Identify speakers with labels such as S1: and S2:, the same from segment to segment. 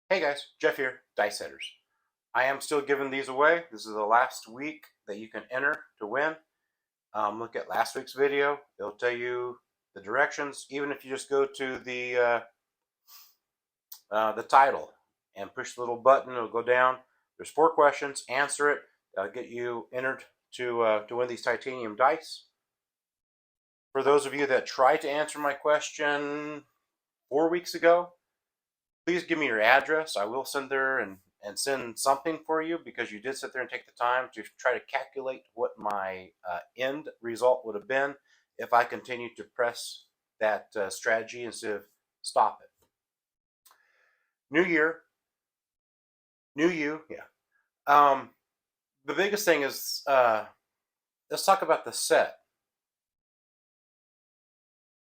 S1: Hey guys, Jeff here, Dice Setters. I am still giving these away. This is the last week that you can enter to win. Look at last week's video. It'll tell you the directions. Even if you just go to the title and push the little button, it'll go down. There's 4 questions. Answer it. That'll get you entered to win these titanium dice. For those of you that tried to answer my question 4 weeks ago, please give me your address. I will send there and send something for you because you did sit there and take the time to try to calculate what my end result would have been if I continued to press that strategy instead of stop it. New year, new you, yeah. The biggest thing is let's talk about the set.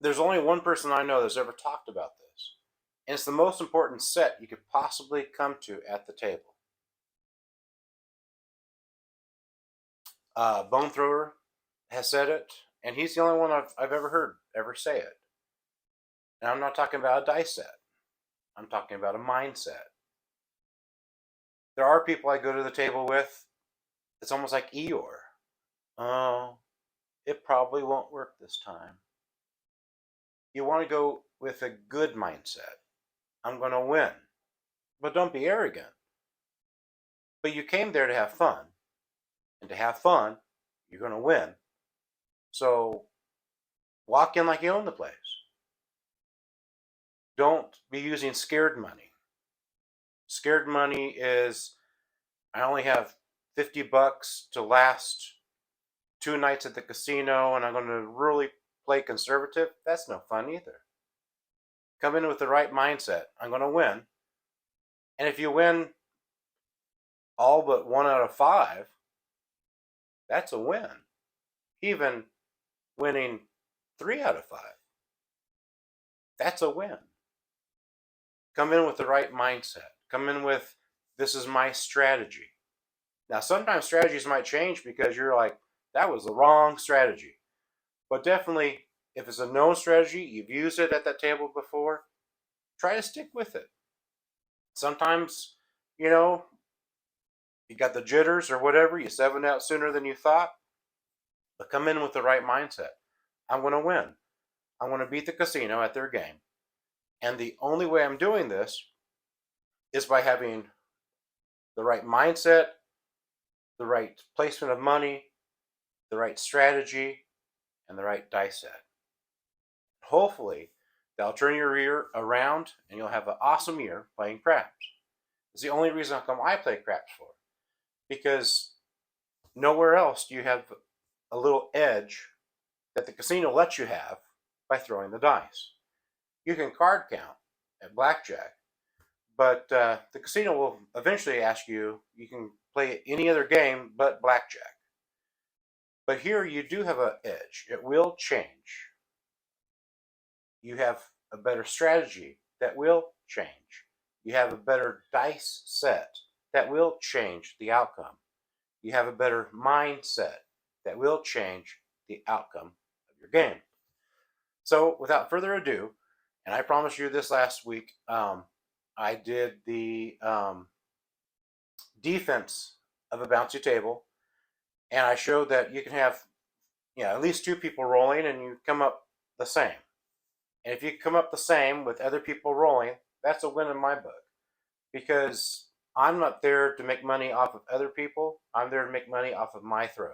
S1: There's only one person I know that's ever talked about this, and it's the most important set you could possibly come to at the table. Bone Thrower has said it, and he's the only one I've ever heard ever say it. And I'm not talking about a dice set. I'm talking about a mindset. There are people I go to the table with, it's almost like Eeyore. Oh, it probably won't work this time. You want to go with a good mindset. I'm going to win. But don't be arrogant. But you came there to have fun. And to have fun, you're going to win. So walk in like you own the place. Don't be using scared money. Scared money is, I only have $50 to last 2 nights at the casino and I'm going to really play conservative. That's no fun either. Come in with the right mindset. I'm going to win. And if you win all but 1 out of 5, that's a win. Even winning 3 out of 5, that's a win. Come in with the right mindset. Come in with, this is my strategy. Now, sometimes strategies might change because you're like, that was the wrong strategy. But definitely, if it's a known strategy, you've used it at that table before, try to stick with it. Sometimes, you got the jitters or whatever, you 7 out sooner than you thought, but come in with the right mindset. I'm going to win. I'm going to beat the casino at their game. And the only way I'm doing this is by having the right mindset, the right placement of money, the right strategy, and the right dice set. Hopefully, that'll turn your year around and you'll have an awesome year playing craps. It's the only reason how come I play craps for. Because nowhere else do you have a little edge that the casino lets you have by throwing the dice. You can card count at blackjack, but the casino will eventually ask you, you can play any other game but blackjack. But here you do have an edge. It will change. You have a better strategy that will change. You have a better dice set that will change the outcome. You have a better mindset that will change the outcome of your game. So without further ado, and I promised you this last week, I did the defense of a bouncy table, and I showed that you can have at least 2 people rolling and you come up the same. And if you come up the same with other people rolling, that's a win in my book. Because I'm not there to make money off of other people. I'm there to make money off of my throws.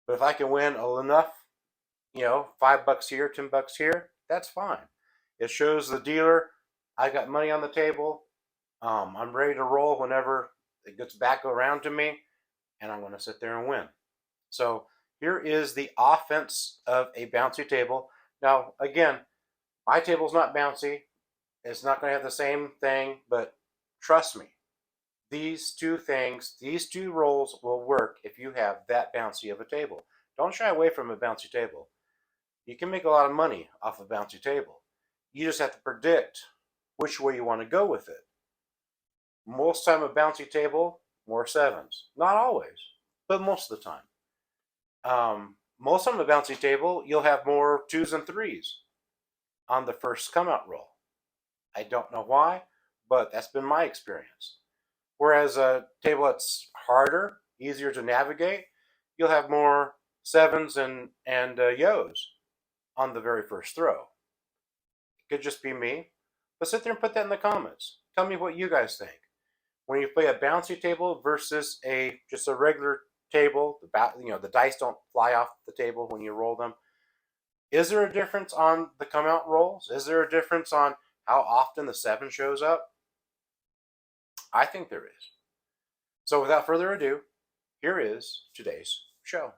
S1: But if I can win enough, $5 here, $10 here, that's fine. It shows the dealer I got money on the table. I'm ready to roll whenever it gets back around to me, and I'm going to sit there and win. So here is the offense of a bouncy table. Now, again, my table's not bouncy. It's not going to have the same thing, but trust me, these 2 things, these 2 rolls will work if you have that bouncy of a table. Don't shy away from a bouncy table. You can make a lot of money off a bouncy table. You just have to predict which way you want to go with it. Most time a bouncy table, more 7s. Not always, but most of the time. Most time a bouncy table, you'll have more 2s and 3s on the first come out roll. I don't know why, but that's been my experience. Whereas a table that's harder, easier to navigate, you'll have more sevens and yos on the very first throw. Could just be me, but sit there and put that in the comments. Tell me what you guys think. When you play a bouncy table versus a just a regular table, the dice don't fly off the table when you roll them. Is there a difference on the come out rolls? Is there a difference on how often the seven shows up? I think there is. So without further ado, here is today's show.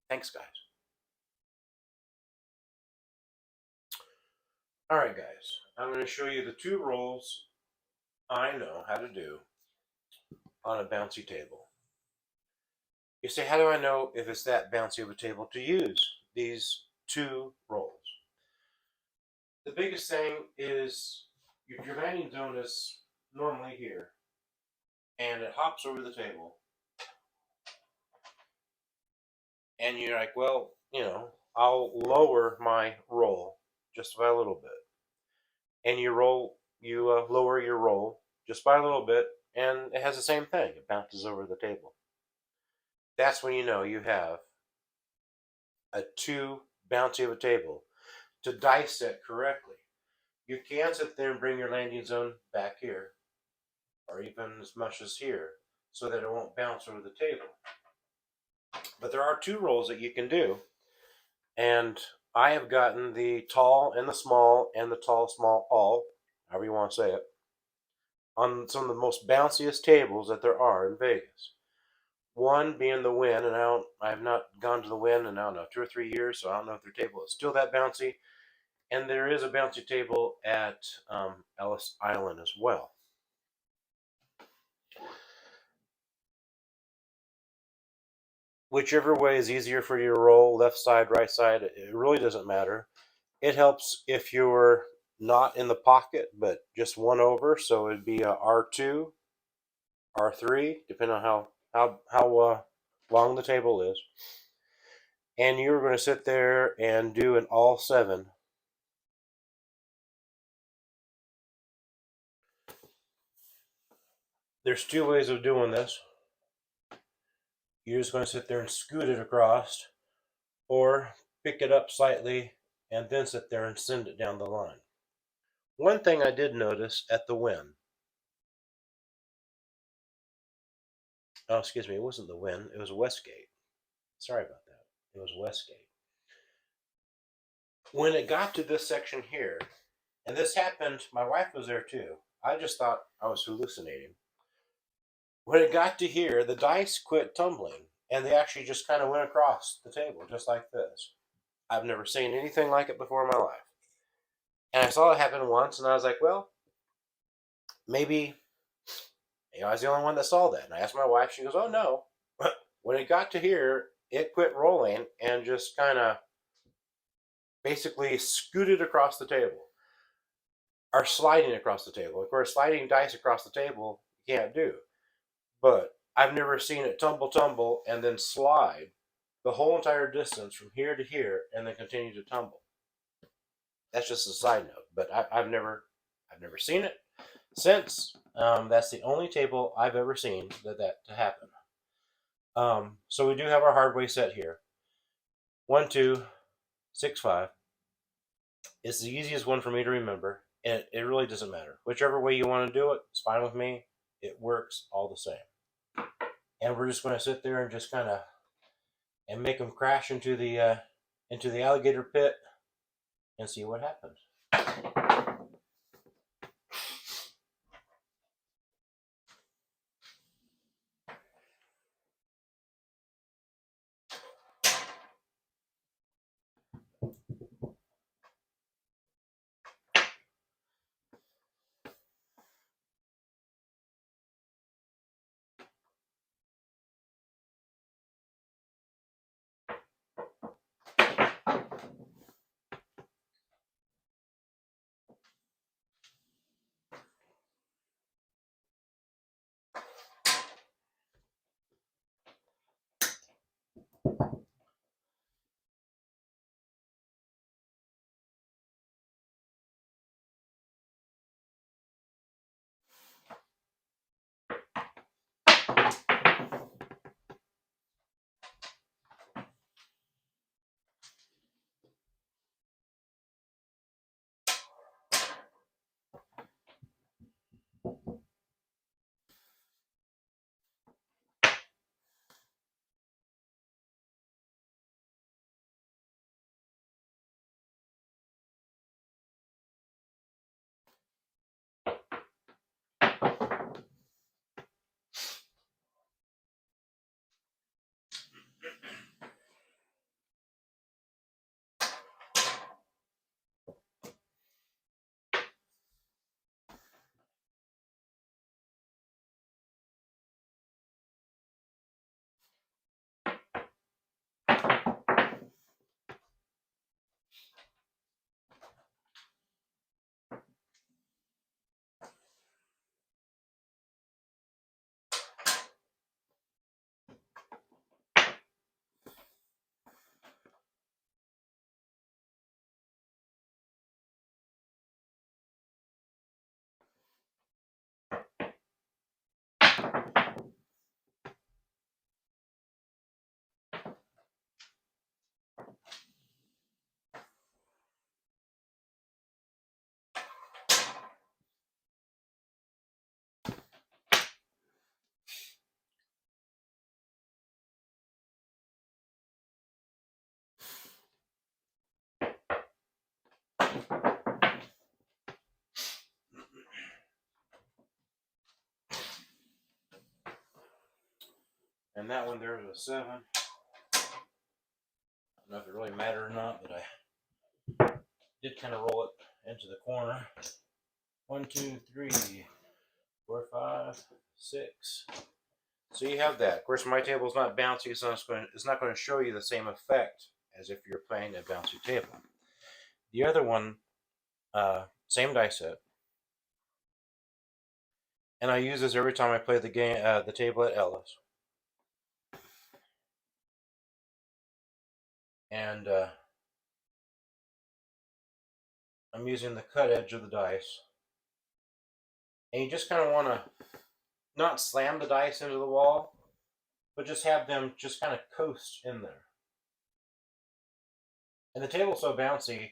S1: Thanks, guys. All right, guys. I'm going to show you the two rolls I know how to do on a bouncy table. You say, how do I know if it's that bouncy of a table to use these two rolls? The biggest thing is if your landing zone is normally here and it hops over the table, and you're like, well, I'll lower my roll just by a little bit. And you lower your roll just by a little bit, and it has the same thing. It bounces over the table. That's when you know you have a too bouncy of a table. To dice it correctly, you can sit there and bring your landing zone back here, or even as much as here, so that it won't bounce over the table. But there are two rolls that you can do, and I have gotten the tall and the small and the tall, small, all, however you want to say it, on some of the most bounciest tables that there are in Vegas. One being the Win, and I have not gone to the Win in, I don't know, 2 or 3 years, so I don't know if their table is still that bouncy. And there is a bouncy table at Ellis Island as well. Whichever way is easier for you to roll, left side, right side, it really doesn't matter. It helps if you're not in the pocket, but just one over, so it'd be a R2, R3, depending on how long the table is. And you're going to sit there and do an all seven. There's two ways of doing this. You're just going to sit there and scoot it across, or pick it up slightly and then sit there and send it down the line. One thing I did notice at the Win, oh, excuse me, it wasn't the Win, it was Westgate. Sorry about that. It was Westgate. When it got to this section here, and this happened, my wife was there too. I just thought I was hallucinating. When it got to here, the dice quit tumbling, and they actually just kind of went across the table, just like this. I've never seen anything like it before in my life. And I saw it happen once, and I was like, well, maybe, I was the only one that saw that. And I asked my wife, she goes, oh no. When it got to here, it quit rolling and just kind of basically scooted across the table, or sliding across the table. Of course, sliding dice across the table you can't do. But I've never seen it tumble, and then slide the whole entire distance from here to here, and then continue to tumble. That's just a side note, but I've never seen it since. That's the only table I've ever seen that to happen. So we do have our hard way set here. 1, 2, 6, 5. It's the easiest one for me to remember, and it really doesn't matter. Whichever way you want to do it, it's fine with me. It works all the same. And we're just going to sit there and just kind of and make them crash into the alligator pit and see what happens. And that one there was a 7. I don't know if it really mattered or not, but I did kind of roll it into the corner. 1, 2, 3, 4, 5, 6. So you have that. Of course, my table is not bouncy, so it's not going to show you the same effect as if you're playing a bouncy table. The other one, same dice set, and I use this every time I play the game, the table at Ellis. And I'm using the cut edge of the dice, and you just kind of want to not slam the dice into the wall, but just have them just kind of coast in there. And the table's so bouncy,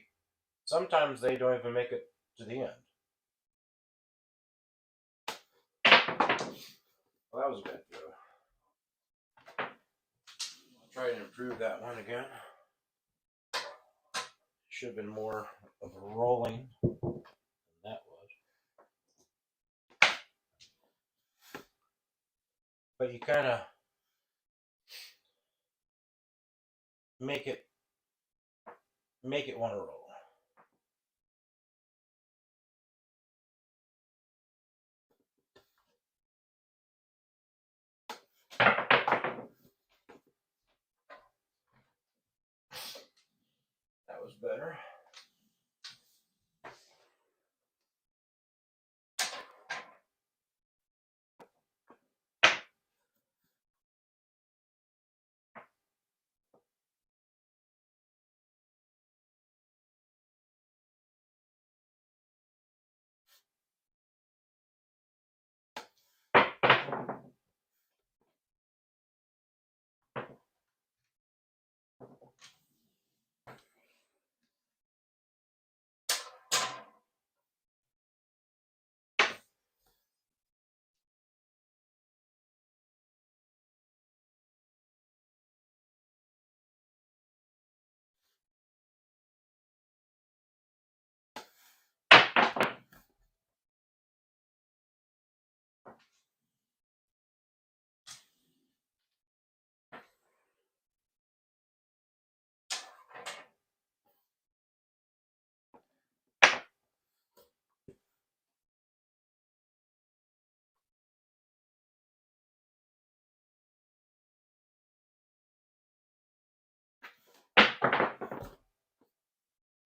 S1: sometimes they don't even make it to the end. Well, that was a bad throw. I'll try to improve that one again. Should have been more of a rolling than that was. But you kind of make it want to roll. That was better.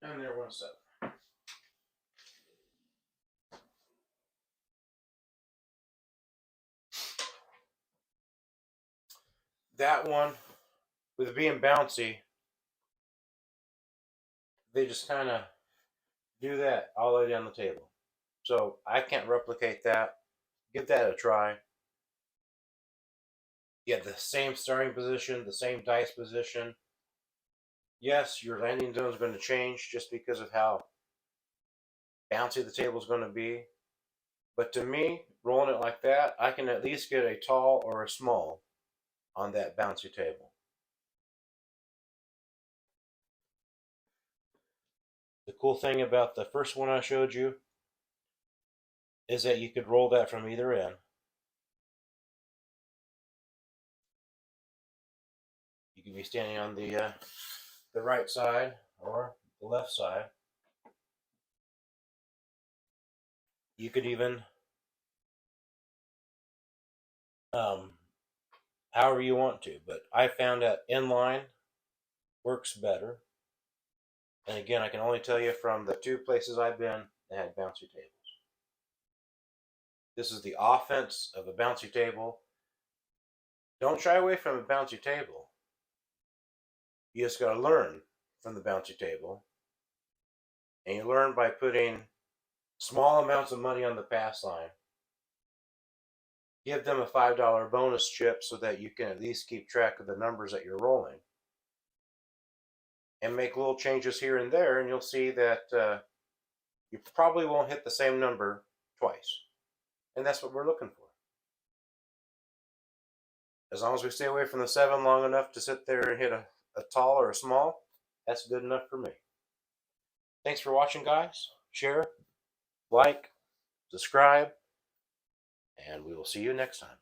S1: And there went a 7. That one, with it being bouncy, they just kind of do that all the way down the table. So I can't replicate that. Give that a try. You have the same starting position, the same dice position. Yes, your landing zone is going to change just because of how bouncy the table is going to be. But to me, rolling it like that, I can at least get a tall or a small on that bouncy table. The cool thing about the first one I showed you is that you could roll that from either end. You could be standing on the right side or the left side. You could even, however you want to, but I found that inline works better. And again, I can only tell you from the 2 places I've been that had bouncy tables. This is the offense of a bouncy table. Don't shy away from a bouncy table. You just got to learn from the bouncy table. And you learn by putting small amounts of money on the pass line. Give them a $5 bonus chip so that you can at least keep track of the numbers that you're rolling. And make little changes here and there, and you'll see that you probably won't hit the same number twice. And that's what we're looking for. As long as we stay away from the 7 long enough to sit there and hit a tall or a small, that's good enough for me. Thanks for watching, guys. Share, like, subscribe, and we will see you next time.